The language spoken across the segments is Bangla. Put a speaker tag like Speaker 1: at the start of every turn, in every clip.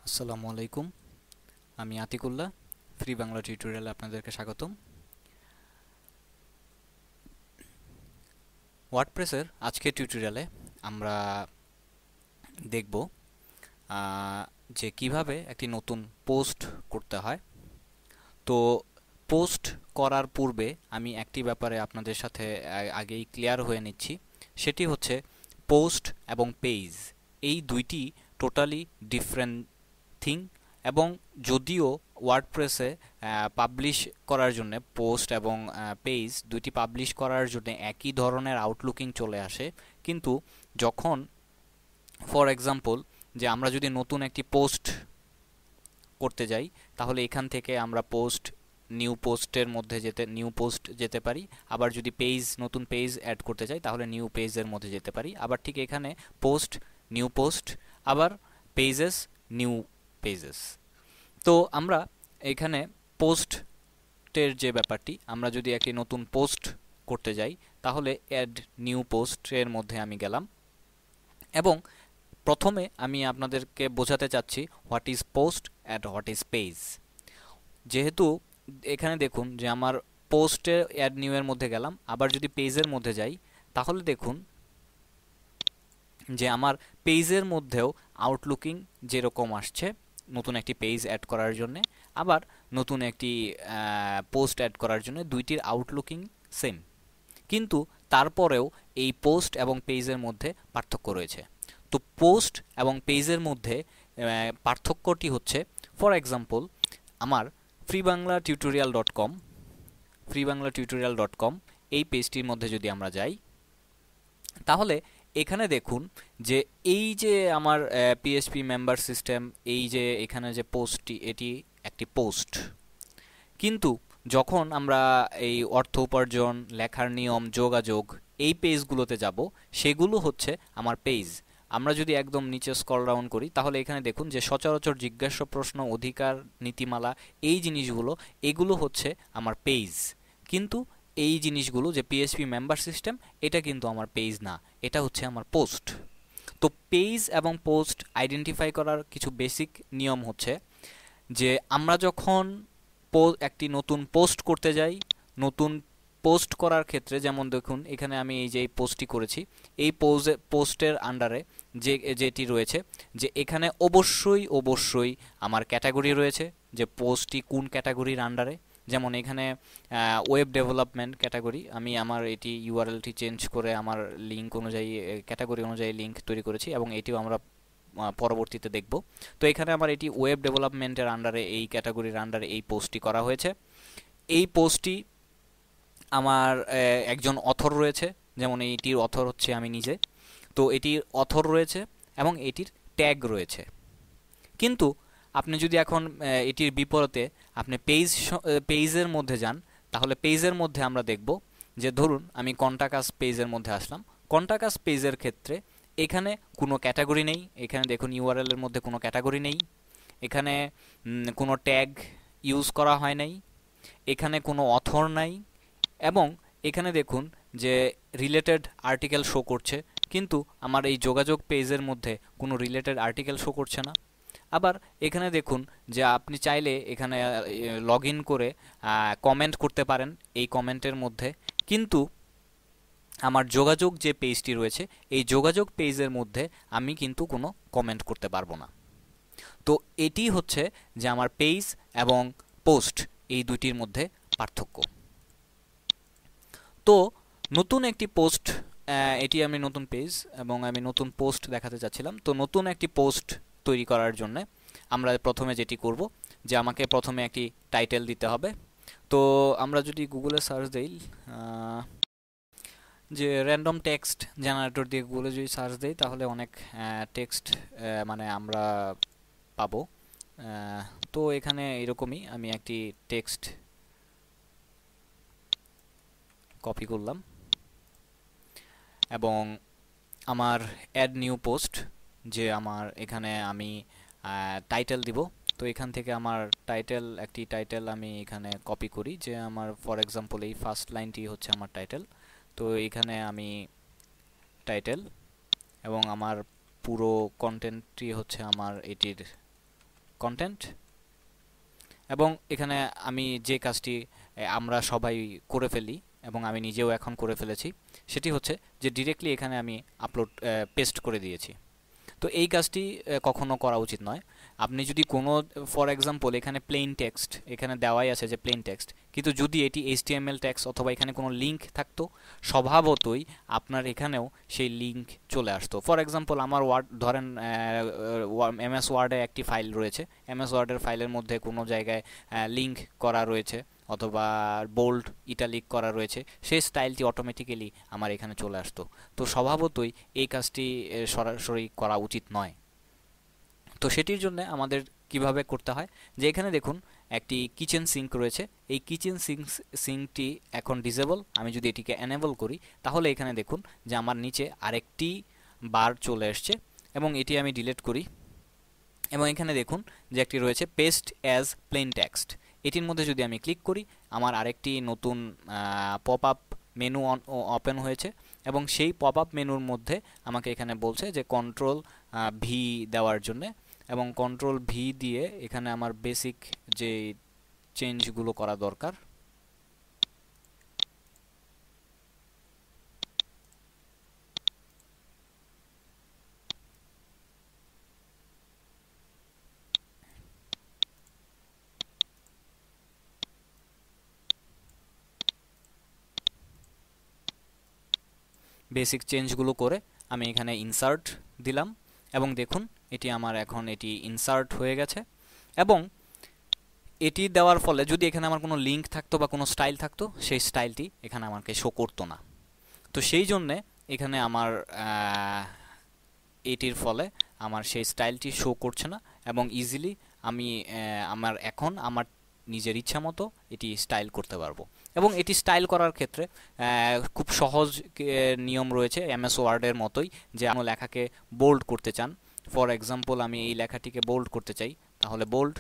Speaker 1: আসসালামু আলাইকুম। আমি আতিকুল্লাহ। ফ্রি বাংলা টিউটোরিয়ালে আপনাদেরকে স্বাগতম। ওয়ার্ডপ্রেসের আজকের টিউটোরিয়ালে আমরা দেখব যে কিভাবে একটি নতুন পোস্ট করতে হয়। তো পোস্ট করার পূর্বে আমি একটি ব্যাপারে আপনাদের সাথে আগেই ক্লিয়ার হয়ে নিচ্ছি। সেটি হচ্ছে পোস্ট এবং পেজ, এই দুইটি টোটালি ডিফারেন্ট থিং। এবং যদিও ওয়ার্ডপ্রেসে পাবলিশ করার জন্য পোস্ট এবং পেজ দুইটি পাবলিশ করার জন্য একই ধরনের আউটলুকিং চলে আসে, কিন্তু যখন ফর এক্সাম্পল যে আমরা যদি নতুন একটি পোস্ট করতে যাই, তাহলে এখান থেকে আমরা নিউ পোস্ট যেতে পারি। আবার যদি নতুন পেজ অ্যাড করতে চাই তাহলে নিউ পেজের মধ্যে যেতে পারি। আবার ঠিক এখানে নিউ পোস্ট, আবার পেজেস, নিউ পেজেস। তো আমরা এখানে পোস্টের যে ব্যাপারটি, আমরা যদি একটি নতুন পোস্ট করতে যাই তাহলে অ্যাড নিউ পোস্টের মধ্যে আমি গেলাম এবং প্রথমে আমি আপনাদেরকে বোঝাতে চাচ্ছি what is post and what is page. যেহেতু এখানে দেখুন যে আমার পোস্টে অ্যাড নিউ এর মধ্যে গেলাম, আবার যদি পেজের মধ্যে যাই তাহলে দেখুন যে আমার পেজের মধ্যেও আউটলুকিং যেরকম আসছে নতুন একটি পেজ অ্যাড করার জন্য, আবার নতুন একটি পোস্ট অ্যাড করার জন্য দুইটির আউটলুকিং সেম, কিন্তু তারপরেও এই পোস্ট এবং পেজের মধ্যে পার্থক্য রয়েছে। তো পোস্ট এবং পেজের মধ্যে পার্থক্যটি হচ্ছে, ফর এক্সাম্পল আমার freebangla.com এই পেজটির মধ্যে যদি আমরা যাই তাহলে এখানে দেখুন যে এই যে আমার পিএইচপি মেম্বার সিস্টেম, এই যে এখানে যে পোস্টটি, এটি একটি পোস্ট। কিন্তু যখন আমরা এই অর্থ উপার্জন, লেখার নিয়ম, যোগাযোগ এই পেজগুলোতে যাব, সেগুলো হচ্ছে আমার পেজ। আমরা যদি একদম নিচে স্ক্রল ডাউন করি তাহলে এখানে দেখুন যে সচরাচর জিজ্ঞাস্য প্রশ্ন, অধিকার, নীতিমালা, এই জিনিসগুলো, এগুলো হচ্ছে আমার পেজ। কিন্তু এই জিনিসগুলো যে পিএইচপি মেম্বার সিস্টেম, এটা কিন্তু আমার পেজ না, এটা হচ্ছে আমার পোস্ট। তো পেজ এবং পোস্ট আইডেন্টিফাই করার কিছু বেসিক নিয়ম হচ্ছে যে আমরা যখন একটি নতুন পোস্ট করতে যাই, নতুন পোস্ট করার ক্ষেত্রে যেমন দেখুন এখানে আমি এই যে পোস্টটি করেছি, এই পোস্টের আন্ডারে যেটি রয়েছে যে এখানে অবশ্যই আমার ক্যাটাগরি রয়েছে, যে পোস্টটি কোন ক্যাটাগরির আন্ডারে। যেমন এখানে ওয়েব ডেভেলপমেন্ট ক্যাটাগরি, আমি আমার এটি ইউআরএলটি চেঞ্জ করে আমার লিঙ্ক অনুযায়ী, ক্যাটাগরি অনুযায়ী লিঙ্ক তৈরি করেছি এবং এটিও আমরা পরবর্তীতে দেখব। তো এখানে আমার এটি ওয়েব ডেভেলপমেন্টের আন্ডারে, এই ক্যাটাগরির আন্ডারে এই পোস্টটি করা হয়েছে। এই পোস্টটি আমার একজন অথর রয়েছে, যেমন এইটির অথর হচ্ছে আমি নিজে। তো এটির অথর রয়েছে এবং এটির ট্যাগ রয়েছে। কিন্তু আপনি যদি এখন এটির বিপরীতে আপনি পেজের মধ্যে যান, তাহলে পেজের মধ্যে আমরা দেখব যে ধরুন আমি কন্টাকাস পেজের মধ্যে আসলাম। কন্টাকাস পেজের ক্ষেত্রে এখানে কোনো ক্যাটাগরি নেই। এখানে দেখুন ইউআরএল এর মধ্যে কোনো ক্যাটাগরি নেই, এখানে কোনো ট্যাগ ইউজ করা হয় নাই, এখানে কোনো অথর নাই, এবং এখানে দেখুন যে রিলেটেড আর্টিকেল শো করছে, কিন্তু আমার এই যোগাযোগ পেজের মধ্যে কোনো রিলেটেড আর্টিকেল শো করছে না। আবার এখানে দেখুন যে আপনি চাইলে এখানে লগ ইন করে কমেন্ট করতে পারেন এই কমেন্টের মধ্যে, কিন্তু আমার যোগাযোগ যে পেজটি রয়েছে এই যোগাযোগ পেজের মধ্যে আমি কিন্তু কোনো কমেন্ট করতে পারবো না। তো এটি হচ্ছে যে আমার পেজ এবং পোস্ট, এই দুইটির মধ্যে পার্থক্য। তো নতুন একটি পোস্ট, এটি আমি নতুন পেজ এবং আমি নতুন পোস্ট দেখাতে চাচ্ছিলাম। তো নতুন একটি পোস্ট তৈরি করার জন্য আমরা প্রথমে যেটি করব যে আমাকে প্রথমে একটি টাইটেল দিতে হবে। তো আমরা যদি গুগলে সার্চ দিই, যে র্যান্ডম টেক্সট জেনারেটর দিয়ে গুগলে যদি সার্চ দিই তাহলে অনেক টেক্সট মানে আমরা পাবো। তো এখানে এরকমই আমি একটি টেক্সট কপি করলাম এবং আমার অ্যাড নিউ পোস্ট, যে আমার এখানে আমি টাইটেল দিব। তো এখান থেকে আমার একটি টাইটেল আমি এখানে কপি করি, যে আমার ফর এক্সাম্পল এই ফার্স্ট লাইনটি হচ্ছে আমার টাইটেল। তো এখানে আমি টাইটেল এবং আমার পুরো কন্টেন্টটি হচ্ছে আমার এটির কন্টেন্ট, এবং এখানে আমি যে কাজটি আমরা সবাই করে ফেলি এবং আমি নিজেও এখন করে ফেলেছি, সেটি হচ্ছে যে ডিরেক্টলি এখানে আমি আপলোড পেস্ট করে দিয়েছি। তো এই কাজটি কখনো করা উচিত নয়। আপনি যদি কোনো, ফর এক্সাম্পল এখানে প্লেন টেক্সট এখানে দেওয়াই আছে যে প্লেন টেক্সট, কিন্তু যদি এটি HTML টেক্সট অথবা এখানে কোনো লিঙ্ক থাকতো, স্বভাবতই আপনার এখানেও সেই লিঙ্ক চলে আসতো। ফর এক্সাম্পল আমার ওয়ার্ড ধরেন, MS ওয়ার্ডে একটি ফাইল রয়েছে, MS ওয়ার্ডের ফাইলের মধ্যে কোনো জায়গায় লিঙ্ক করা রয়েছে অথবা বোল্ড ইটালিক করা রয়েছে, সেই স্টাইলটি অটোমেটিক্যালি আমার এখানে চলে আসতো। তো স্বভাবতই এই কাজটি সরাসরি করা উচিত নয়। তো সেটির জন্য আমাদের কিভাবে করতে হয়, যে এখানে দেখুন একটি কিচেন সিঙ্ক রয়েছে, এই কিচেন সিঙ্কটি এখন ডিসেবল। আমি যদি এটিকে এনেবল করি তাহলে এখানে দেখুন যে আমার নিচে আরেকটি বার চলে আসছে, এবং এটি আমি ডিলিট করি, এবং এখানে দেখুন যে একটি রয়েছে পেস্ট অ্যাজ প্লেন টেক্সট। এটির মধ্যে যদি আমি ক্লিক করি আমার আরেকটি নতুন পপ আপ মেনু ওপেন হয়েছে, এবং সেই পপ আপ মেনুর মধ্যে আমাকে এখানে বলছে যে কন্ট্রোল ভি দেওয়ার জন্য, এবং কন্ট্রোল ভি দিয়ে এখানে আমার বেসিক যে চেঞ্জগুলো করা দরকার বেসিক চেঞ্জগুলো করে আমি এখানে ইনসার্ট দিলাম, এবং দেখুন এটি আমার এখন এটি ইনসার্ট হয়ে গেছে। এবং এটি দেওয়ার ফলে যদি এখানে আমার কোনো লিঙ্ক থাকতো বা কোনো স্টাইল থাকতো, সেই স্টাইলটি এখানে আমাকে শো করতো না। তো সেই জন্যে এখানে আমার এটির ফলে আমার সেই স্টাইলটি শো করছে না, এবং ইজিলি আমি এখন আমার নিজের ইচ্ছা মতো এটি স্টাইল করতে পারবো। এবং এটি স্টাইল করার ক্ষেত্রে খুব সহজ নিয়ম রয়েছে MS ওয়ার্ডের মতোই, যে আমি লেখাকে বোল্ড করতে চান, ফর এক্সাম্পল আমি এই লেখাটিকে বোল্ড করতে চাই তাহলে বোল্ড,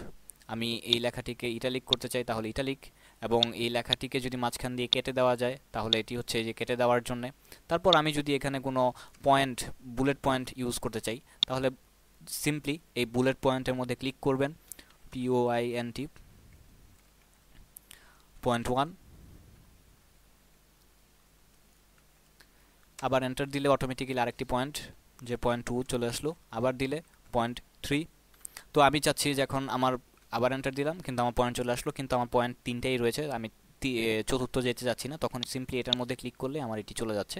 Speaker 1: আমি এই লেখাটিকে ইটালিক করতে চাই তাহলে ইটালিক, এবং এই লেখাটিকে যদি মাঝখান দিয়ে কেটে দেওয়া যায় তাহলে এটি হচ্ছে এই যে কেটে দেওয়ার জন্য। তারপর আমি যদি এখানে কোনো পয়েন্ট, বুলেট পয়েন্ট ইউজ করতে চাই তাহলে সিম্পলি এই বুলেট পয়েন্টের মধ্যে ক্লিক করবেন, POINT পয়েন্ট 1, আবার এন্টার দিলে অটোমেটিক্যালি আরেকটি পয়েন্ট যে পয়েন্ট 2 চলে আসলো, আবার দিলে পয়েন্ট 3। তো আমি চাচ্ছি যে এখন আমার, আবার এন্টার দিলাম কিন্তু আমার পয়েন্ট চলে আসলো, কিন্তু আমার পয়েন্ট 3টাই রয়েছে, আমি চতুর্থ যেতে যাচ্ছি না, তখন সিম্পলি এটার মধ্যে ক্লিক করলে আমার এটি চলে যাচ্ছে।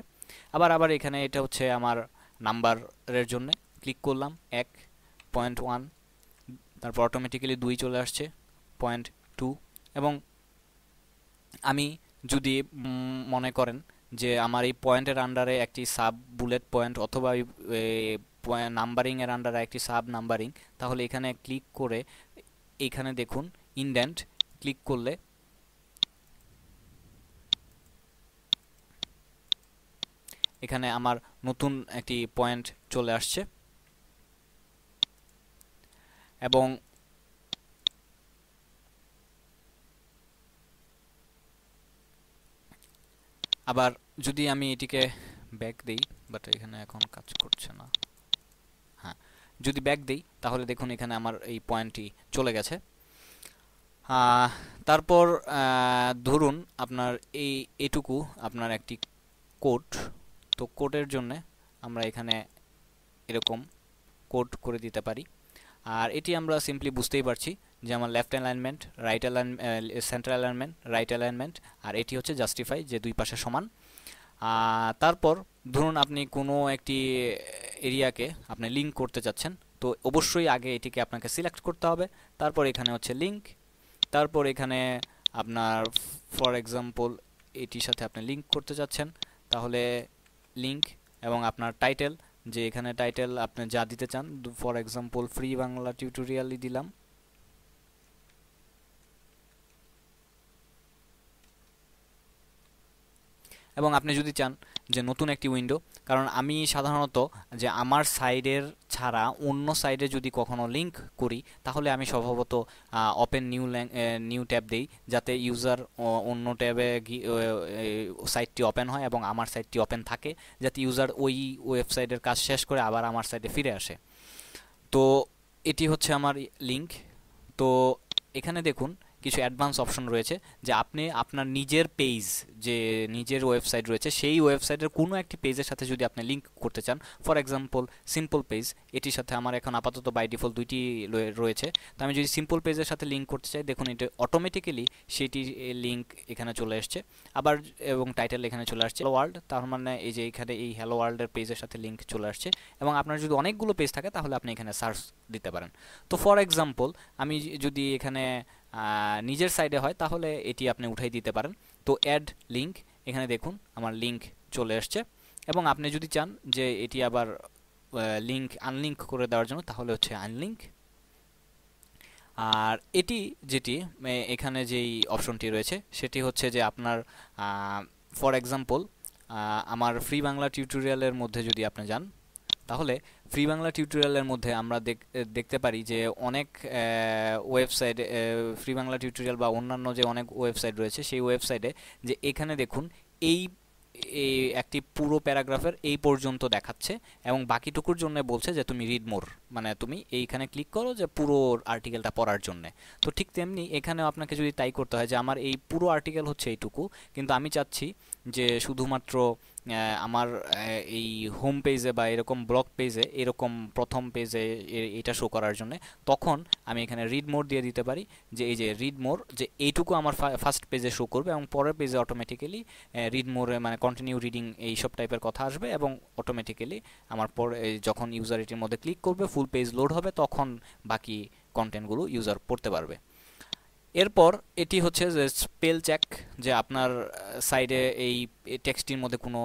Speaker 1: আবার এখানে এটা হচ্ছে আমার নাম্বারের জন্য, ক্লিক করলাম 1.1, তারপর অটোমেটিক্যালি 2 চলে আসছে, পয়েন্ট 2। এবং আমি যদি মনে করেন যে আমার এই পয়েন্টের আন্ডারে একটি সাব বুলেট পয়েন্ট অথবা নাম্বারিংয়ের আন্ডারে একটি সাব নাম্বারিং, তাহলে এখানে ক্লিক করে এখানে দেখুন ইনডেন্ট ক্লিক করলে এখানে আমার নতুন একটি পয়েন্ট চলে আসছে। এবং আবার যদি আমি এটিকে ব্যাক দেই, বাট এখানে এখন কাজ করছে না, হ্যাঁ যদি ব্যাক দেই তাহলে দেখুন এখানে আমার এই পয়েন্টটি চলে গেছে। তারপর ধরুন আপনার এটুকু আপনার একটি কোড, তো কোডের জন্য আমরা এখানে এরকম কোড করে দিতে পারি। আর এটি আমরা সিম্পলি বুঝতেই পারছি যে আমার left alignment, right centre alignment, right alignment, আর এটি হচ্ছে জাস্টিফাই, যে দুই পাশে সমান। তারপর ধরুন আপনি কোনো একটি এরিয়াকে আপনি লিঙ্ক করতে চাচ্ছেন, তো অবশ্যই আগে এটিকে আপনাকে সিলেক্ট করতে হবে, তারপর এখানে হচ্ছে লিঙ্ক, তারপর এখানে আপনার ফর এক্সাম্পল এটির সাথে আপনি লিঙ্ক করতে চাচ্ছেন তাহলে লিঙ্ক, এবং আপনার টাইটেল, যে এখানে টাইটেল আপনি যা দিতে চান, ফর এক্সাম্পল ফ্রি বাংলা টিউটোরিয়ালই দিলাম। এবং আপনি যদি চান যে নতুন একটি উইন্ডো, কারণ আমি সাধারণত যে আমার সাইডের ছাড়া অন্য সাইডে যদি কখনো লিঙ্ক করি তাহলে আমি স্বভাবত ওপেন নিউ ট্যাব দেই, যাতে ইউজার অন্য ট্যাবে সাইটটি ওপেন হয় এবং আমার সাইটটি ওপেন থাকে, যাতে ইউজার ওই ওয়েবসাইটের কাজ শেষ করে আবার আমার সাইটে ফিরে আসে। তো এটি হচ্ছে আমার লিঙ্ক। তো এখানে দেখুন কিছু অ্যাডভান্স অপশন রয়েছে যে আপনি আপনার নিজের পেজ, যে নিজের ওয়েবসাইট রয়েছে সেই ওয়েবসাইটের কোনো একটি পেজের সাথে যদি আপনি লিঙ্ক করতে চান, ফর এক্সাম্পল সিম্পল পেজ, এটির সাথে আমার এখন আপাতত বাই ডিফল্ট দুইটি রয়েছে। তো আমি যদি সিম্পল পেজের সাথে লিঙ্ক করতে চাই, দেখুন এটা অটোমেটিক্যালি সেটি লিঙ্ক এখানে চলে আসছে, আবার এবং টাইটেল এখানে চলে আসছে হ্যালো ওয়ার্ল্ড, তার মানে এই যে এখানে এই হ্যালো ওয়ার্ল্ডের পেজের সাথে লিঙ্ক চলে আসছে। এবং আপনার যদি অনেকগুলো পেজ থাকে তাহলে আপনি এখানে সার্চ দিতে পারেন। তো ফর এক্সাম্পল আমি যদি এখানে নিজের সাইডে হয় তাহলে এটি আপনি উঠাই দিতে পারেন। তো অ্যাড লিঙ্ক, এখানে দেখুন আমার লিঙ্ক চলে আসছে। এবং আপনি যদি চান যে এটি আবার লিঙ্ক আনলিঙ্ক করে দেওয়ার জন্য, তাহলে হচ্ছে আনলিঙ্ক। আর এটি যেটি এখানে যেই অপশনটি রয়েছে সেটি হচ্ছে যে আপনার ফর এক্সাম্পল আমার ফ্রি বাংলা টিউটোরিয়ালের মধ্যে যদি আপনি যান, তাহলে ফ্রি বাংলা টিউটোরিয়ালের মধ্যে আমরা দেখতে পারি যে অনেক ওয়েবসাইট, ফ্রি বাংলা টিউটোরিয়াল বা অন্যান্য যে অনেক ওয়েবসাইট রয়েছে সেই ওয়েবসাইটে যে এখানে দেখুন এই একটি পুরো প্যারাগ্রাফের এই পর্যন্ত দেখাচ্ছে এবং বাকিটুকুর জন্য বলছে যে তুমি রিড মোর, মানে তুমি এইখানে ক্লিক করো যে পুরো আর্টিকেলটা পড়ার জন্য। তো ঠিক তেমনি এখানেও আপনাকে যদি তাই করতে হয় যে আমার এই পুরো আর্টিকেল হচ্ছে এইটুকু, কিন্তু আমি চাচ্ছি যে শুধুমাত্র আমার এই হোম পেজে বা এরকম ব্লগ পেজে এরকম প্রথম পেজে এটা শো করার জন্য, তখন আমি এখানে রিড মোর দিয়ে দিতে পারি যে এই যে রিড মোর, যে এইটুকু আমার ফার্স্ট পেজে শো করবে এবং পরের পেজে অটোমেটিক্যালি রিড মোরে মানে কন্টিনিউ রিডিং এইসব টাইপের কথা আসবে এবং অটোমেটিক্যালি আমার যখন ইউজার এটির মধ্যে ক্লিক করবে ফুল পেজ লোড হবে, তখন বাকি কন্টেন্টগুলো ইউজার পড়তে পারবে। এরপর এটি হচ্ছে যে স্পেল চেক, যে আপনার সাইডে এই টেক্সটির মধ্যে কোনো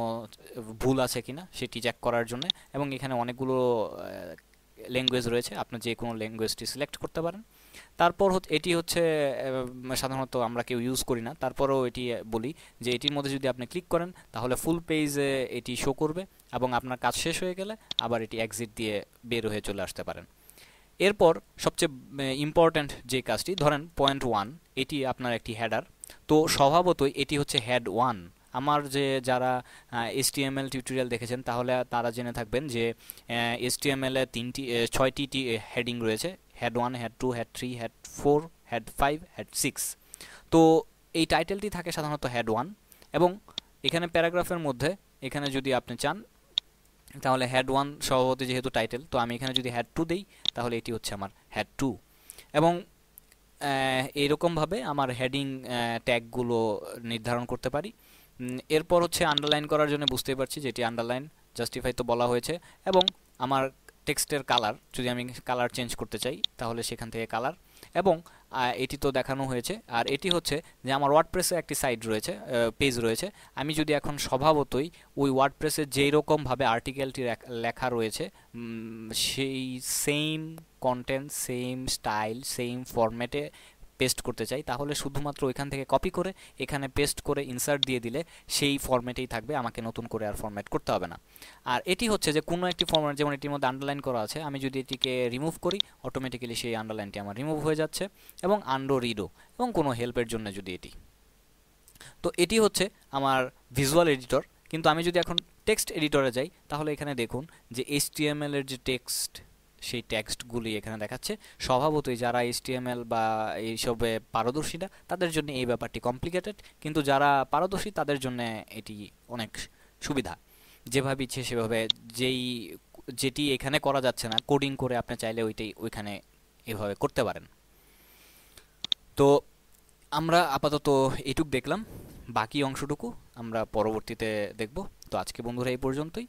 Speaker 1: ভুল আছে কিনা সেটি চেক করার জন্য। এবং এখানে অনেকগুলো ল্যাঙ্গুয়েজ রয়েছে, আপনি যে কোনো ল্যাঙ্গুয়েজটি সিলেক্ট করতে পারেন। তারপর এটি হচ্ছে সাধারণত আমরা কেউ ইউজ করি না, তারপরেও এটি বলি যে এটির মধ্যে যদি আপনি ক্লিক করেন তাহলে ফুল পেজে এটি শো করবে এবং আপনার কাজ শেষ হয়ে গেলে আবার এটি এক্সিট দিয়ে বের হয়ে চলে আসতে পারেন। এরপর সবচেয়ে ইম্পর্ট্যান্ট যে কাজটি, ধরেন পয়েন্ট 1, এটি আপনার একটি হেডার। তো স্বভাবতই এটি হচ্ছে হেড 1। আমার যে যারা HTML টিউটোরিয়াল দেখেছেন তাহলে তারা জেনে থাকবেন যে HTML এ 6টি হেডিং রয়েছে, head 1, head 2, head 3, head 4, head 5, head 6। তো এই টাইটেলটি থাকে সাধারণত হেড 1 এবং এখানে প্যারাগ্রাফের মধ্যে এখানে যদি আপনি চান তাহলে হেড 1 স্বভাবতই যেহেতু টাইটেল, তো আমি এখানে যদি হেড 2 দেই তাহলে এটি হচ্ছে আমার হেড 2। এবং এইরকমভাবে আমার হেডিং ট্যাগগুলো নির্ধারণ করতে পারি। এরপর হচ্ছে আন্ডারলাইন করার জন্য বুঝতেই পারছি যেটি আন্ডারলাইন, জাস্টিফাই তো বলা হয়েছে। এবং আমার টেক্সটের কালার, যদি আমি কালার চেঞ্জ করতে চাই তাহলে সেখান থেকে কালার। এবং এটি তো দেখানো হয়েছে। আর এটি হচ্ছে যে আমার ওয়ার্ডপ্রেসে একটি সাইট রয়েছে, পেজ রয়েছে। আমি যদি এখন স্বভাবতই ওই ওয়ার্ডপ্রেসে যেই রকমভাবে আর্টিকেলটি লেখা রয়েছে সেই same content, same style, same ফরম্যাটে পেস্ট করতে চাই, তাহলে শুধুমাত্র ওইখান থেকে কপি করে এখানে পেস্ট করে ইনসার্ট দিয়ে দিলে সেই ফরম্যাটেই থাকবে, আমাকে নতুন করে আর ফরম্যাট করতে হবে না। আর এটি হচ্ছে যে কোনো একটি ফরম্যাট, যেমন এটির মধ্যে আন্ডারলাইন করা আছে, আমি যদি এটিকে রিমুভ করি অটোমেটিক্যালি সেই আন্ডারলাইনটি আমার রিমুভ হয়ে যাচ্ছে। এবং আন্ডো রিডো, এবং কোনো হেল্পের জন্য যদি এটি। তো এটি হচ্ছে আমার ভিজুয়াল এডিটর। কিন্তু আমি যদি এখন টেক্সট এডিটরে যাই তাহলে এখানে দেখুন যে HTML এর যে টেক্সট, সেই টেক্সটগুলি এখানে দেখাচ্ছে। স্বভাবতই যারা HTML বা এইসবে পারদর্শী না তাদের জন্য এই ব্যাপারটি কমপ্লিকেটেড, কিন্তু যারা পারদর্শী তাদের জন্য এটি অনেক সুবিধা। যেভাবে ইচ্ছে সেভাবে, যেটি এখানে করা যাচ্ছে না কোডিং করে আপনি চাইলে ওইখানে এভাবে করতে পারেন। তো আমরা আপাতত এইটুক দেখলাম, বাকি অংশটুকু আমরা পরবর্তীতে দেখব। তো আজকে বন্ধুরা এই পর্যন্তই।